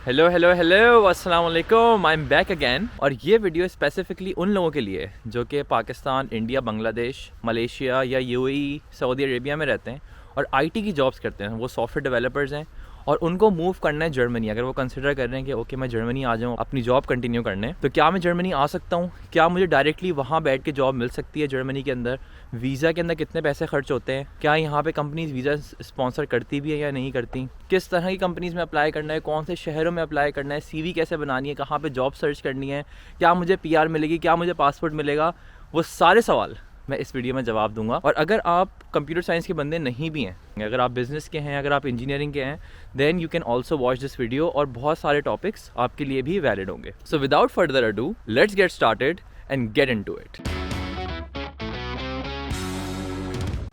Hello hello hello अस्सलाम वालेकुम, I am back again. और ये वीडियो स्पेसिफिकली उन लोगों के लिए है जो कि पाकिस्तान, इंडिया, बांग्लादेश, मलेशिया या यूएई, सऊदी अरेबिया में रहते हैं और आईटी की जॉब्स करते हैं। वो सॉफ्टवेयर डेवलपर्स हैं और उनको मूव करना है जर्मनी। अगर वो कंसिडर कर रहे हैं कि ओके मैं जर्मनी आ जाऊँ अपनी जॉब कंटिन्यू करने, तो क्या मैं जर्मनी आ सकता हूँ? क्या मुझे डायरेक्टली वहाँ बैठ के जॉब मिल सकती है जर्मनी के अंदर? वीज़ा के अंदर कितने पैसे खर्च होते हैं? क्या यहाँ पे कंपनीज वीज़ा स्पॉन्सर करती भी है या नहीं करती? किस तरह की कंपनीज में अप्लाई करना है? कौन से शहरों में अप्लाई करना है? सीवी कैसे बनानी है? कहाँ पे जॉब सर्च करनी है? क्या मुझे पीआर मिलेगी? क्या मुझे पासपोर्ट मिलेगा? वो सारे सवाल मैं इस वीडियो में जवाब दूंगा। और अगर आप कंप्यूटर साइंस के बंदे नहीं भी हैं, अगर आप बिजनेस के हैं, अगर आप इंजीनियरिंग के हैं, then you can also watch this video और बहुत सारे टॉपिक्स आपके लिए भी वैलिड होंगे। So without further ado, let's get started and get into it.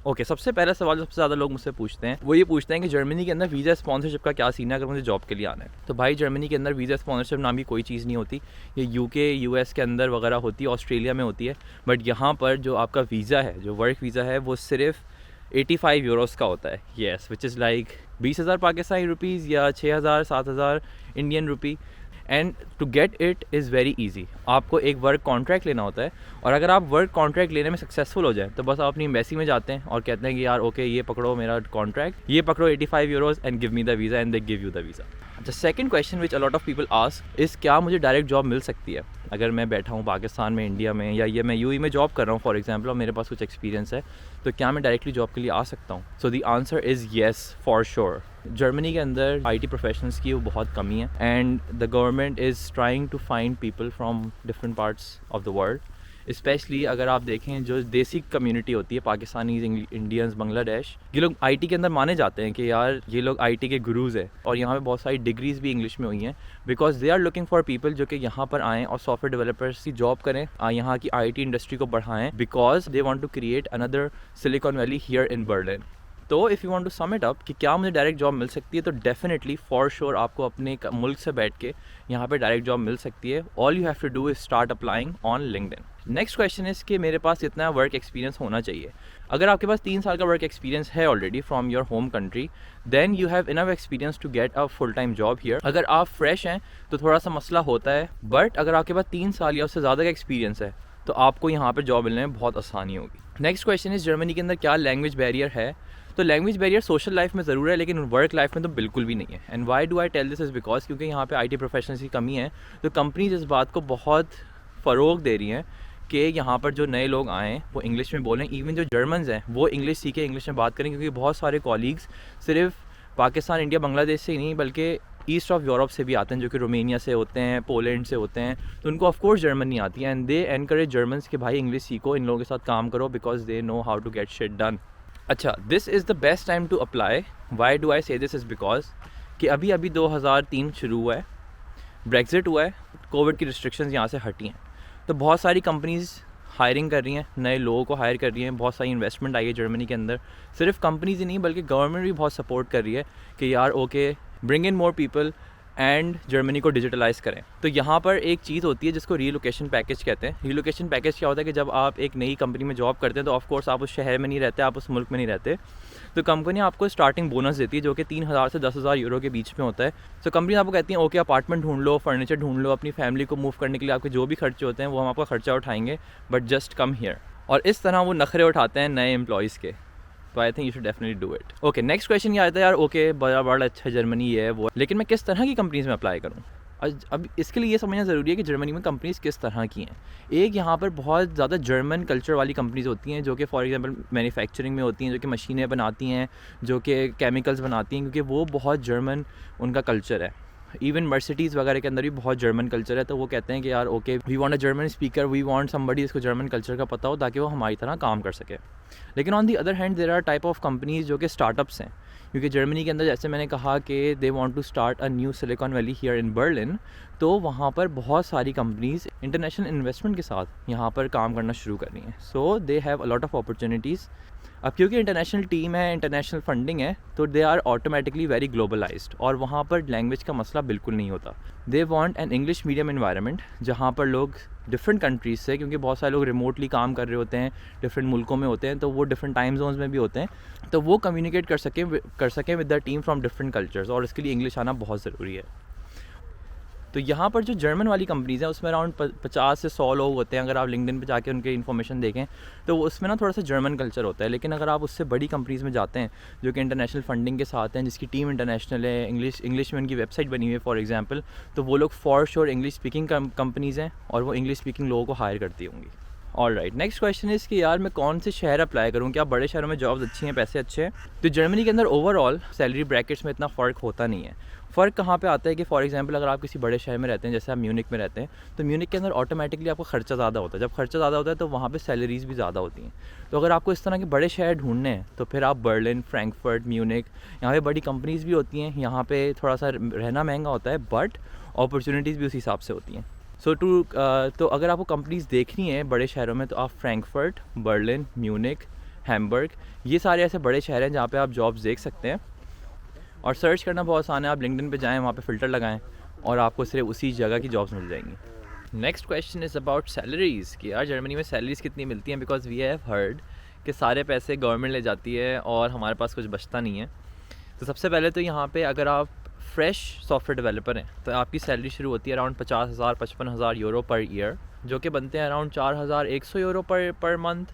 Okay, सबसे पहला सवाल जो सबसे ज़्यादा लोग मुझसे पूछते हैं वो ये पूछते हैं कि जर्मनी के अंदर वीज़ा स्पॉन्सरशिप का क्या सीन है अगर मुझे जॉब के लिए आना है। तो भाई, जर्मनी के अंदर वीज़ा स्पॉन्सरशिप नाम की कोई चीज़ नहीं होती। ये यूके, यूएस के अंदर वगैरह होती है, ऑस्ट्रेलिया में होती है। बट यहाँ पर जो आपका वीज़ा है, जो वर्क वीज़ा है, वो सिर्फ 85 यूरोस का होता है। Yes, which is like 20,000 Pakistani rupees या 6,000 7,000 Indian rupee. And to get it is very easy. आपको एक वर्क कॉन्ट्रैक्ट लेना होता है और अगर आप वर्क कॉन्ट्रैक्ट लेने में सक्सेसफुल हो जाए तो बस आप अपनी एम्बेसी में जाते हैं और कहते हैं कि यार ओके, ये पकड़ो मेरा कॉन्ट्रैक्ट, ये पकड़ो 85 Euros and give me the visa, and they give you the visa. The second question which a lot of people ask is, क्या मुझे डायरेक्ट जॉब मिल सकती है? अगर मैं बैठा हूँ पाकिस्तान में, इंडिया में, या ये मैं यूएई में जॉब कर रहा हूँ फॉर एग्जाम्पल, और मेरे पास कुछ एक्सपीरियंस है, तो क्या मैं डायरेक्टली जॉब के लिए आ सकता हूँ? So the answer is yes, for sure. Germany के अंदर आईटी प्रोफेशनल्स की वो बहुत कमी है and the government is trying to find people from different parts of the world. Specially अगर आप देखें, जो देसी कम्युनिटी होती है, पाकिस्तानीज, इंडियंस, बांग्लादेश, ये लोग आईटी के अंदर माने जाते हैं कि यार ये लोग आईटी के गुरुज हैं। और यहाँ पे बहुत सारी डिग्रीज भी इंग्लिश में हुई हैं because they are looking for people जो कि यहाँ पर आएँ और सॉफ्टवेयर डेवलपर्स की जॉब करें, यहाँ की आईटी इंडस्ट्री को बढ़ाएं, because they want to create another Silicon Valley here in Berlin. तो if you want to sum it up कि क्या मुझे डायरेक्ट जॉब मिल सकती है, तो डेफिनेटली फॉर श्योर आपको अपने मुल्क से बैठ के यहाँ पे डायरेक्ट जॉब मिल सकती है। All you have to do is start applying on LinkedIn. Next question is कि मेरे पास इतना वर्क एक्सपीरियंस होना चाहिए। अगर आपके पास 3 साल का वर्क एक्सपीरियंस है already from your home country, then you have enough experience to get a full time job here. अगर आप फ्रेश हैं तो थोड़ा सा मसला होता है, बट अगर आपके पास 3 साल या उससे ज़्यादा का एक्सपीरियंस है तो आपको यहाँ पर जॉब मिलने में बहुत आसानी होगी। नेक्स्ट क्वेश्चन इज़, जर्मनी के अंदर क्या लैंग्वेज बैरियर है? तो लैंग्वेज बैरियर सोशल लाइफ में ज़रूर है लेकिन वर्क लाइफ में तो बिल्कुल भी नहीं है। And why do I tell this is because क्योंकि यहाँ पे आईटी प्रोफेशनल्स की कमी है, तो कंपनीज इस बात को बहुत फ़रोग दे रही हैं कि यहाँ पर जो नए लोग आएँ वो इंग्लिश में बोलें। इवन जो जर्मन्स हैं वो इंग्लिश सीखे, इंग्लिश में बात करें, क्योंकि बहुत सारे कॉलीग्स सिर्फ पाकिस्तान, इंडिया, बांग्लादेश से ही नहीं बल्कि ईस्ट ऑफ यूरोप से भी आते हैं, जो कि रोमेनिया से होते हैं, पोलैंड से होते हैं। तो उनको ऑफकोर्स जर्मन नहीं आती है एंड दे एनकरेज जर्मन्स कि भाई इंग्लिश सीखो, इन लोगों के साथ काम करो, because they know how to get shit done. अच्छा, this is the best time to apply. Why do I say this is because कि अभी 2003 शुरू हुआ है, ब्रेक्जिट हुआ है, कोविड की रिस्ट्रिक्शंस यहाँ से हटी हैं, तो बहुत सारी कंपनीज़ हायरिंग कर रही हैं, नए लोगों को हायर कर रही हैं, बहुत सारी इन्वेस्टमेंट आई है जर्मनी के अंदर। सिर्फ कंपनीज ही नहीं बल्कि गवर्नमेंट भी बहुत सपोर्ट कर रही है कि यार okay, bring in more people and Germany को डिजिटलाइज करें। तो यहाँ पर एक चीज़ होती है जिसको रीलोकेशन पैकेज कहते हैं। रीलोकेशन पैकेज क्या होता है कि जब आप एक नई कंपनी में जॉब करते हैं तो ऑफकोर्स आप उस शहर में नहीं रहते, आप उस मुल्क में नहीं रहते, तो कंपनी आपको स्टार्टिंग बोनस देती है जो कि 3,000 से 10,000 यूरो के बीच में होता है। तो कंपनी आपको कहती है ओके, अपार्टमेंट ढूंढ लो, फर्नीचर ढूंढ लो, अपनी फैमिली को मूव करने के लिए आपके जो भी खर्चे होते हैं वो हम आपका खर्चा उठाएंगे, बट जस्ट कम हियर। और इस तरह वो नखरे उठाते हैं नए एम्प्लॉयज़ के। तो I think you should definitely do it. Okay, next question ये आता है यार ओके, बड़ा अच्छा जर्मनी है वो, लेकिन मैं किस तरह की कंपनीज़ में अप्लाई करूँ? अब इसके लिए ये समझना ज़रूरी है कि जर्मनी में कंपनीज़ किस तरह की हैं। एक यहाँ पर बहुत ज़्यादा जर्मन कल्चर वाली कंपनीज़ होती हैं जो कि फॉर एग्जांपल मैन्युफैक्चरिंग में होती हैं, जो कि मशीनें बनाती हैं, जो कि केमिकल्स बनाती हैं, क्योंकि वो बहुत जर्मन उनका कल्चर है। इवन मर्सिडीज़ वगैरह के अंदर भी बहुत जर्मन कल्चर है, तो वो कहते हैं कि यार okay, we want a German speaker, we want somebody इसको जर्मन कल्चर का पता हो ताकि वो हमारी तरह काम कर सके। लेकिन on the other hand there are type of companies जो कि स्टार्टअप्स हैं, क्योंकि जर्मनी के अंदर जैसे मैंने कहा कि they want to start a new Silicon Valley here in Berlin, तो वहाँ पर बहुत सारी कंपनीज़ इंटरनेशनल इन्वेस्टमेंट के साथ यहाँ पर काम करना शुरू कर रही हैं। So they have a lot of opportunities. अब क्योंकि इंटरनेशनल टीम है, इंटरनेशनल फंडिंग है, तो they are automatically very globalised और वहाँ पर लैंग्वेज का मसला बिल्कुल नहीं होता। They want an English medium environment जहाँ पर लोग डिफरेंट कंट्रीज से, क्योंकि बहुत सारे लोग रिमोटली काम कर रहे होते हैं, डिफरेंट मुल्कों में होते हैं, तो वो डिफरेंट टाइम जोन्स में भी होते हैं, तो वो कम्युनिकेट कर सकें with the team from different cultures, और इसके लिए इंग्लिश आना बहुत ज़रूरी है। तो यहाँ पर जो जर्मन वाली कंपनीज़ हैं उसमें अराउंड 50 से 100 लोग होते हैं। अगर आप लिंक्डइन पे जाके उनके इन्फॉर्मेशन देखें तो उसमें ना थोड़ा सा जर्मन कल्चर होता है। लेकिन अगर आप उससे बड़ी कंपनीज़ में जाते हैं जो कि इंटरनेशनल फंडिंग के साथ हैं, जिसकी टीम इंटरनेशनल है, इंग्लिश में उनकी वेबसाइट बनी हुई है फॉर एग्जांपल, तो वो लोग for sure English speaking companies हैं और वो इंग्लिश स्पीकिंग लोगों को हायर करती होंगी। All right, next question is कि यार मैं कौन से शहर अप्लाई करूँ, क्या बड़े शहरों में जॉब्स अच्छी हैं, पैसे अच्छे हैं? तो जर्मनी के अंदर ओवरऑल सैलरी ब्रैकेट्स में इतना फ़र्क होता नहीं है। फ़र्क कहाँ पे आता है कि फॉर एग्जांपल अगर आप किसी बड़े शहर में रहते हैं, जैसे आप म्यूनिक में रहते हैं, तो म्यूनिक के अंदर ऑटोमेटिकली आपका खर्चा ज़्यादा होता है। जब खर्चा ज़्यादा होता है तो वहाँ पे सैलरीज़ भी ज़्यादा होती हैं। तो अगर आपको इस तरह के बड़े शहर ढूंढने हैं तो फिर आप बर्लिन, फ्रैंकफर्ट, म्यूनिक, यहाँ पे बड़ी कंपनीज़ भी होती हैं। यहाँ पे थोड़ा सा रहना महंगा होता है बट अपॉर्चुनिटीज़ भी उस हिसाब से होती हैं। तो अगर आपको कंपनीज़ देखनी है बड़े शहरों में तो आप फ्रैंकफर्ट, बर्लिन, म्यूनिक, हैम्बर्ग, ये सारे ऐसे बड़े शहर हैं जहाँ पे आप जॉब्स देख सकते हैं। और सर्च करना बहुत आसान है, आप लिंक्डइन पे जाएँ, वहाँ पे फ़िल्टर लगाएं और आपको सिर्फ उसी जगह की जॉब्स मिल जाएंगी। Next question is about salaries कि यार जर्मनी में सैलरीज़ कितनी मिलती हैं, बिकॉज वी हैव हर्ड कि सारे पैसे गवर्नमेंट ले जाती है और हमारे पास कुछ बचता नहीं है। तो सबसे पहले तो यहाँ पे अगर आप फ्रेश सॉफ्टवेयर डेवलपर हैं तो आपकी सैलरी शुरू होती है अराउंड 50,000 55,000 यूरो पर ईयर, जो कि बनते हैं अराउंड 4,100 यूरो पर मंथ।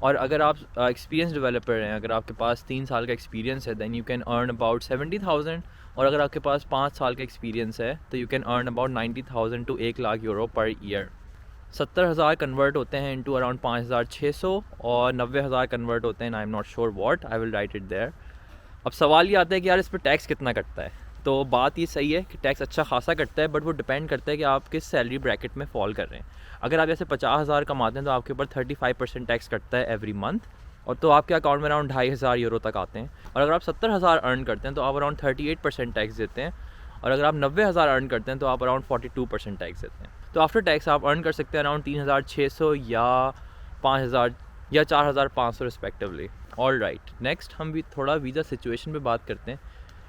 और अगर आप एक्सपीरियंस डेवलपर हैं, अगर आपके पास 3 साल का एक्सपीरियंस है, then you can earn about 70,000। और अगर आपके पास 5 साल का एक्सपीरियंस है तो you can earn about 90,000 to 1 lakh euro per year. 70,000 convert होते हैं इंटू अराउंड 5,600 और 90,000 कन्वर्ट होते हैं, I am not sure what, I will write it there. अब सवाल ये आता है कि यार इस पर टैक्स कितना कटता है। तो बात ये सही है कि टैक्स अच्छा खासा कटता है, बट वो डिपेंड करता है कि आप किस सैलरी ब्रैकेट में फॉल कर रहे हैं। अगर आप जैसे 50,000 कमाते हैं तो आपके ऊपर 35% टैक्स कटता है एवरी मंथ, और तो आपके अकाउंट में अराउंड 2,500 यूरो तक आते हैं। और अगर आप 70,000 अर्न करते हैं तो आप अराउंड 38% टैक्स देते हैं। और अगर आप 90,000 अर्न करते हैं तो आप अराउंड 42% टैक्स देते हैं। तो आफ्टर टैक्स आप अर्न कर सकते हैं अराउंड 3,600 या 5,000 या 4,500 रिस्पेक्टिवली। ऑल राइट, नेक्स्ट हम भी थोड़ा वीज़ा सिचुएशन पे बात करते हैं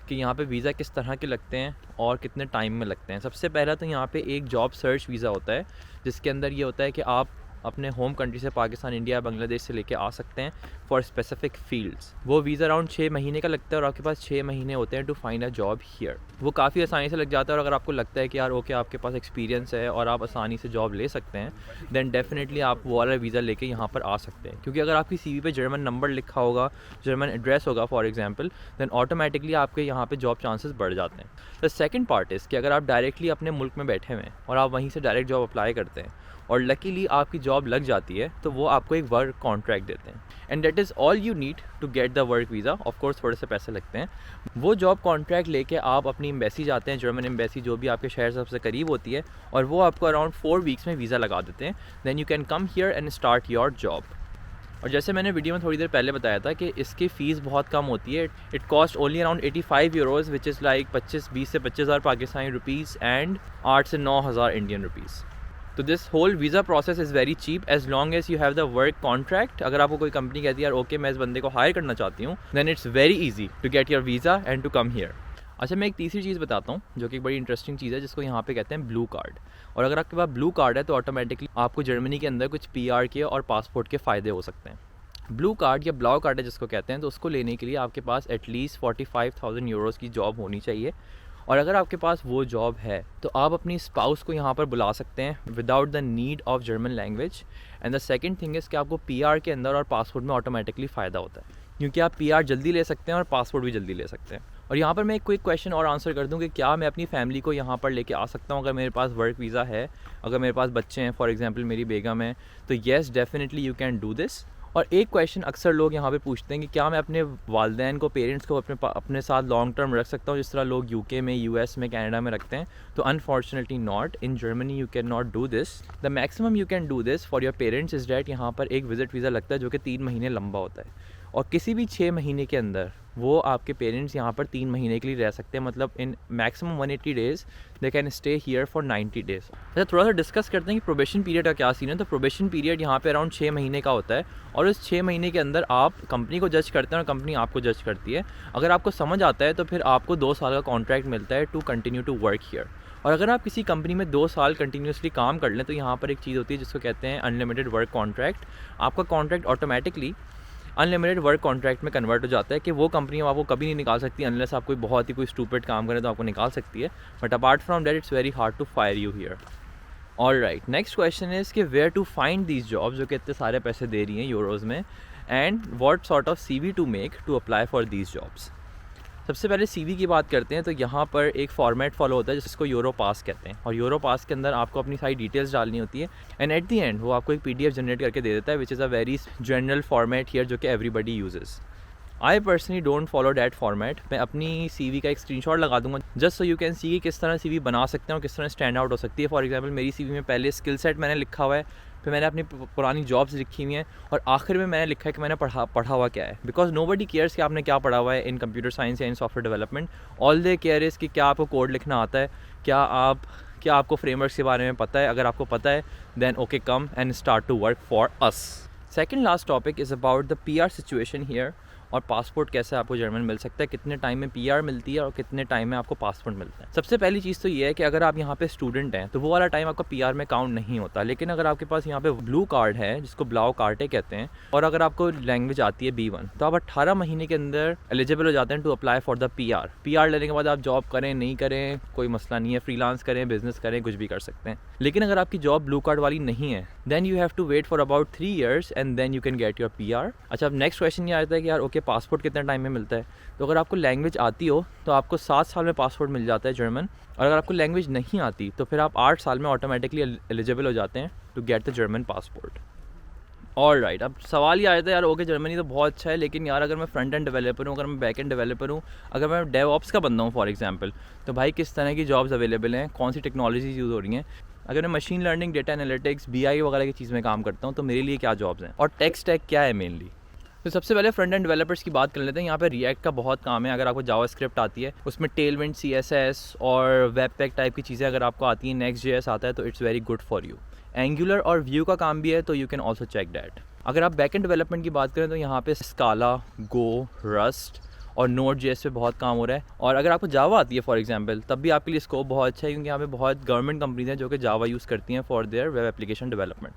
कि यहाँ पे वीज़ा किस तरह के लगते हैं और कितने टाइम में लगते हैं। सबसे पहला तो यहाँ पे एक जॉब सर्च वीज़ा होता है, जिसके अंदर ये होता है कि आप अपने होम कंट्री से पाकिस्तान, इंडिया, बांग्लादेश से लेके आ सकते हैं फॉर स्पेसिफिक फील्ड्स। वो वीज़ा अराउंड 6 महीने का लगता है और आपके पास 6 महीने होते हैं to find a job here. वो काफ़ी आसानी से लग जाता है। और अगर आपको लगता है कि यार ओके आपके पास एक्सपीरियंस है और आप आसानी से जॉब ले सकते हैं, दैन डेफिनेटली आप वो वाला वीज़ा लेके यहाँ पर आ सकते हैं। क्योंकि अगर आपकी CV पे जर्मन नंबर लिखा होगा, जर्मन एड्रेस होगा फॉर एग्जाम्पल, दैन ऑटोमेटिकली आपके यहाँ पे जॉब चांसेस बढ़ जाते हैं। द सेकंड पार्ट इज़ कि अगर आप डायरेक्टली अपने मुल्क में बैठे हुए हैं और आप वहीं से डायरेक्ट जॉब अप्लाई करते हैं और लकीली आपकी जॉब लग जाती है तो वो आपको एक वर्क कॉन्ट्रैक्ट देते हैं, and that is all you need to get the work visa. Of course थोड़े से पैसे लगते हैं। वो जॉब कॉन्ट्रैक्ट लेके आप अपनी एम्बेसी जाते हैं, जर्मन एम्बेसी जो भी आपके शहर सबसे करीब होती है, और वो आपको अराउंड 4 वीक्स में वीज़ा लगा देते हैं। Then you can come here and start your job. और जैसे मैंने वीडियो में थोड़ी देर पहले बताया था कि इसकी फ़ीस बहुत कम होती है। It cost only around 85 euros which is like 20 से 25,000 पाकिस्तानी रुपीज़ एंड 8 से 9,000 इंडियन रुपीज़। तो this whole visa process is very cheap as long as you have the work contract. अगर आपको कोई कंपनी कहती है यार ओके मैं इस बंदे को हायर करना चाहती हूँ, then it's very easy to get your visa and to come here. अच्छा, मैं एक तीसरी चीज़ बताता हूँ जो कि एक बड़ी इंटरेस्टिंग चीज़ है, जिसको यहाँ पे कहते हैं ब्लू कार्ड। और अगर आपके पास ब्लू कार्ड है तो ऑटोमेटिकली आपको जर्मनी के अंदर कुछ PR के और पासपोर्ट के फ़ायदे हो सकते हैं। ब्लू कार्ड या ब्लाउ कार्ड है जिसको कहते हैं, तो उसको लेने के लिए आपके पास एटलीस्ट 45,000 यूरोज़ की जॉब होनी चाहिए। और अगर आपके पास वो जॉब है तो आप अपनी स्पाउस को यहाँ पर बुला सकते हैं without the need of German language. And the second thing is कि आपको PR के अंदर और पासपोर्ट में ऑटोमेटिकली फ़ायदा होता है, क्योंकि आप PR जल्दी ले सकते हैं और पासपोर्ट भी जल्दी ले सकते हैं। और यहाँ पर मैं एक क्विक क्वेश्चन और आंसर कर दूँ कि क्या मैं अपनी फैमिली को यहाँ पर लेके आ सकता हूँ अगर मेरे पास वर्क वीज़ा है, अगर मेरे पास बच्चे हैं, फॉर एग्जांपल मेरी बेगम है, तो yes definitely you can do this. और एक क्वेश्चन अक्सर लोग यहाँ पे पूछते हैं कि क्या मैं अपने वालिदैन को, पेरेंट्स को अपने साथ लॉन्ग टर्म रख सकता हूँ जिस तरह लोग UK में, US में, कनाडा में रखते हैं। तो unfortunately not, in Germany you can not do this. The maximum you can do this for your parents is that यहाँ पर एक विजिट वीज़ा लगता है जो कि 3 महीने लंबा होता है, और किसी भी 6 महीने के अंदर वो आपके पेरेंट्स यहाँ पर 3 महीने के लिए रह सकते हैं। मतलब in maximum 180 days they can stay here for 90 days. अच्छा, थोड़ा सा डिस्कस करते हैं कि प्रोबेशन पीरियड का क्या सीन है। तो प्रोबेशन पीरियड यहाँ पे अराउंड 6 महीने का होता है, और इस 6 महीने के अंदर आप कंपनी को जज करते हैं और कंपनी आपको जज करती है। अगर आपको समझ आता है तो फिर आपको 2 साल का कॉन्ट्रैक्ट मिलता है to continue to work here. और अगर आप किसी कंपनी में 2 साल कंटिन्यूसली काम कर लें तो यहाँ पर एक चीज़ होती है जिसको कहते हैं अनलिमिटेड वर्क कॉन्ट्रैक्ट। आपका contract automatically unlimited work contract में कन्वर्ट हो जाता है कि वो कंपनी आपको कभी नहीं निकाल सकती अनलेस आप कोई स्टूपिड काम करें तो आपको निकाल सकती है, but apart from that it's very hard to fire you here. Alright, next question is कि where to find these jobs जो कि इतने सारे पैसे दे रही हैं यूरोज़ में, and what sort of CV to make to apply for these jobs. सबसे पहले CV की बात करते हैं तो यहाँ पर एक फॉर्मेट फॉलो होता है जिसको यूरो पास कहते हैं, और यूरो पास के अंदर आपको अपनी सारी डिटेल्स डालनी होती है, एंड एट दी एंड वो आपको एक PDF जनरेट करके दे देता है which is a very general format here जो कि everybody uses. I personally don't follow that format. मैं अपनी CV का एक स्क्रीनशॉट लगा दूंगा just so you can see कि किस तरह CV बना सकते हैं और किस तरह स्टैंड आउट हो सकती है। फॉर एग्जांपल मेरी CV में पहले स्किल सेट मैंने लिखा हुआ है, फिर मैंने अपनी पुरानी जॉब्स लिखी हुई हैं, और आखिर में मैंने लिखा है कि मैंने पढ़ा हुआ क्या है, बिकॉज नोबडी केयर्स कि आपने क्या पढ़ा हुआ है इन कंप्यूटर साइंस या in software development. All they care is कि क्या आपको कोड लिखना आता है, क्या आपको फ्रेमवर्क्स के बारे में पता है। अगर आपको पता है then okay, come and start to work for us. Second last topic is about the PR situation here, और पासपोर्ट कैसे आपको जर्मन मिल सकता है, कितने टाइम में PR मिलती है और कितने टाइम में आपको पासपोर्ट मिलता है। सबसे पहली चीज़ तो ये है कि अगर आप यहाँ पे स्टूडेंट हैं तो वो वाला टाइम आपका PR में काउंट नहीं होता, लेकिन अगर आपके पास यहाँ पे ब्लू कार्ड है जिसको ब्लाउ कार्टे कहते हैं, और अगर आपको लैंग्वेज आती है B1 तो आप 18 महीने के अंदर एलिजिबल हो जाते हैं to apply for the PR लेने के बाद आप जॉब करें नहीं करें कोई मसला नहीं है, फ्रीलांस करें, बिजनेस करें, कुछ भी कर सकते हैं। लेकिन अगर आपकी जॉब ब्लू कार्ड वाली नहीं है then you have to wait for about 3 years and then you can get your PR। अच्छा, अब नेक्स्ट क्वेश्चन ये आता है कि यार ओके, पासपोर्ट कितने टाइम में मिलता है। तो अगर आपको लैंग्वेज आती हो तो आपको 7 साल में पासपोर्ट मिल जाता है जर्मन, और अगर आपको लैंग्वेज नहीं आती तो फिर आप 8 साल में ऑटोमेटिकली एलिजिबल हो जाते हैं to get the German passport. Alright, अब सवाल ये आया था यार ओके जर्मनी तो बहुत अच्छा है, लेकिन यार अगर मैं फ्रंट एंड डेवलपर हूँ, अगर मैं बैक एंड डेवलपर हूँ, अगर मैं डेवऑप्स का बंदा हूँ फॉर एग्जांपल, तो भाई किस तरह की जॉब्स अवेलेबल हैं, कौन सी टेक्नोलॉजीज यूज़ हो रही हैं। अगर मैं machine learning, data analytics, BI वगैरह की चीज़ में काम करता हूँ तो मेरे लिए क्या जॉब्स हैं, और टेक स्टैक क्या है मेनली। तो सबसे पहले फ्रंट एंड डेवलपर्स की बात कर लेते हैं। यहाँ पे रिएक्ट का बहुत काम है। अगर आपको जावास्क्रिप्ट आती है, उसमें टेलविंड, CSS और वेबपैक टाइप की चीज़ें अगर आपको आती हैं, Next.js आता है तो it's very good for you. Angular और व्यू का काम भी है तो you can also check that. अगर आप बैक एंड डेवलपमेंट की बात करें तो यहाँ पे स्काला, गो, रस्ट और Node.js पे बहुत काम हो रहा है। और अगर आपको जावा आती है फॉर एग्जांपल तब भी आपके लिए स्कोप बहुत अच्छा है, क्योंकि यहाँ पे बहुत गवर्नमेंट कंपनीज हैं जो कि जावा यूज़ करती हैं for their web application development.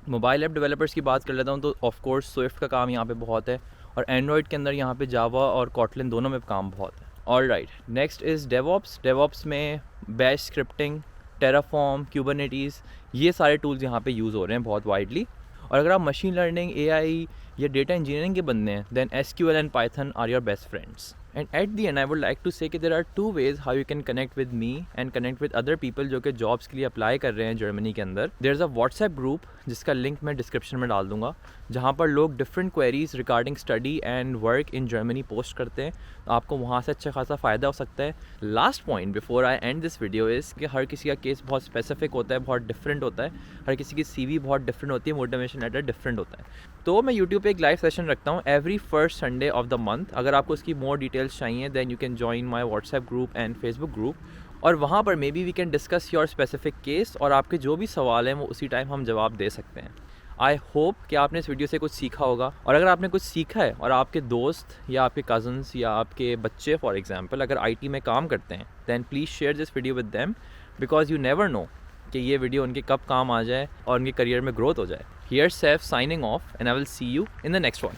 Mobile app developers की बात कर लेता हूँ तो ऑफ कोर्स स्विफ्ट का काम यहाँ पे बहुत है, और एंड्रॉयड के अंदर यहाँ पे जावा और कॉटलिन दोनों में काम बहुत है। Alright, next is DevOps. DevOps में बैश स्क्रिप्टिंग, टेराफॉर्म, क्यूबरनेटीज़, ये सारे टूल्स यहाँ पे यूज़ हो रहे हैं बहुत वाइडली। और अगर आप मशीन लर्निंग, AI या डेटा इंजीनियरिंग के बंदे हैं then SQL and Python are your best friends. And at the end I would like to say कि there are 2 ways how you can connect with me and connect with other people जो कि jobs के लिए apply कर रहे हैं Germany के अंदर। There is a WhatsApp group जिसका लिंक मैं डिस्क्रिप्शन में डाल दूंगा, जहाँ पर लोग different queries regarding study and work in Germany post करते हैं, तो आपको वहाँ से अच्छा खासा फ़ायदा हो सकता है। Last point before I and this video is कि हर किसी का केस बहुत स्पेसिफिक होता है, बहुत डिफरेंट होता है, हर किसी की CV बहुत डिफरेंट होती है, मोटिवेशन लेटर डिफरेंट होता है। तो मैं यूट्यूब पे एक लाइव सेशन रखता हूँ every first Sunday of the month. अगर आपको उसकी मोर डिटेल्स चाहिए then you can join my WhatsApp group and Facebook group, और वहाँ पर maybe we can discuss your specific case, और आपके जो भी सवाल हैं वो उसी टाइम हम जवाब दे सकते हैं। आई होप कि आपने इस वीडियो से कुछ सीखा होगा, और अगर आपने कुछ सीखा है और आपके दोस्त या आपके कज़न्स या आपके बच्चे फॉर एग्जांपल अगर IT में काम करते हैं then please share this video with them, because you never know कि ये वीडियो उनके कब काम आ जाए और उनके करियर में ग्रोथ हो जाए। Here safe signing off and I will see you in the next one.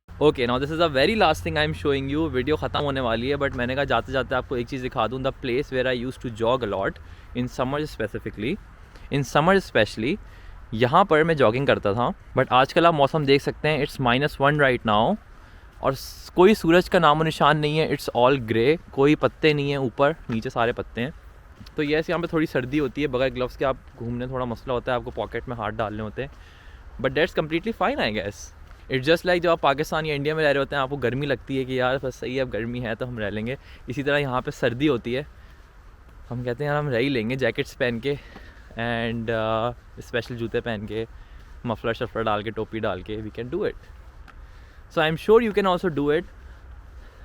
Okay, now this is a very last thing I am showing you. Video ख़त्म होने वाली है बट मैंने कहा जाते जाते आपको एक चीज़ दिखा दूँ। The place where I use to jog a lot in summer specifically, in summer specially यहाँ पर मैं जॉगिंग करता था, बट आजकल आप मौसम देख सकते हैं, इट्स -1 राइट नाउ, और कोई सूरज का नामो निशान नहीं है, इट्स ऑल ग्रे, कोई पत्ते नहीं है, ऊपर नीचे सारे पत्ते हैं। तो यस, यहाँ पे थोड़ी सर्दी होती है, बगैर ग्लव्स के आप घूमने थोड़ा मसला होता है, आपको पॉकेट में हाथ डालने होते हैं, but that's completely fine I guess. It's just like जब आप पाकिस्तान या इंडिया में रह रहे होते हैं आपको गर्मी लगती है कि यार बस सही है, अब गर्मी है तो हम रह लेंगे, इसी तरह यहाँ पे सर्दी होती है, हम कहते हैं यार हम रह ही लेंगे, जैकेट्स पहन के एंड स्पेशल जूते पहन के, मफलर शफलर डाल के, टोपी डाल के, we can do it. So I am sure you can also do it.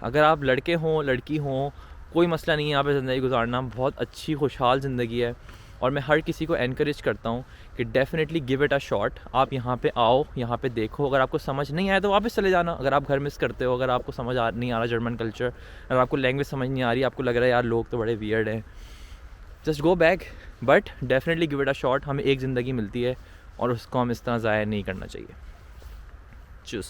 अगर आप लड़के हों, लड़की हों, कोई मसला नहीं है यहाँ पे ज़िंदगी गुजारना, बहुत अच्छी खुशहाल ज़िंदगी है। और मैं हर किसी को एनकरेज करता हूँ कि definitely give it a shot. आप यहाँ पे आओ, यहाँ पे देखो, अगर आपको समझ नहीं आया तो वापस चले जाना। अगर आप घर मिस करते हो, अगर आपको समझ नहीं आ रहा जर्मन कल्चर, अगर आपको लैंग्वेज समझ नहीं आ रही, आपको लग रहा है यार लोग तो बड़े वियर्ड हैं, just go back. But definitely give it a shot. हमें एक ज़िंदगी मिलती है और उसको हम इस तरह ज़ाया नहीं करना चाहिए। चूस।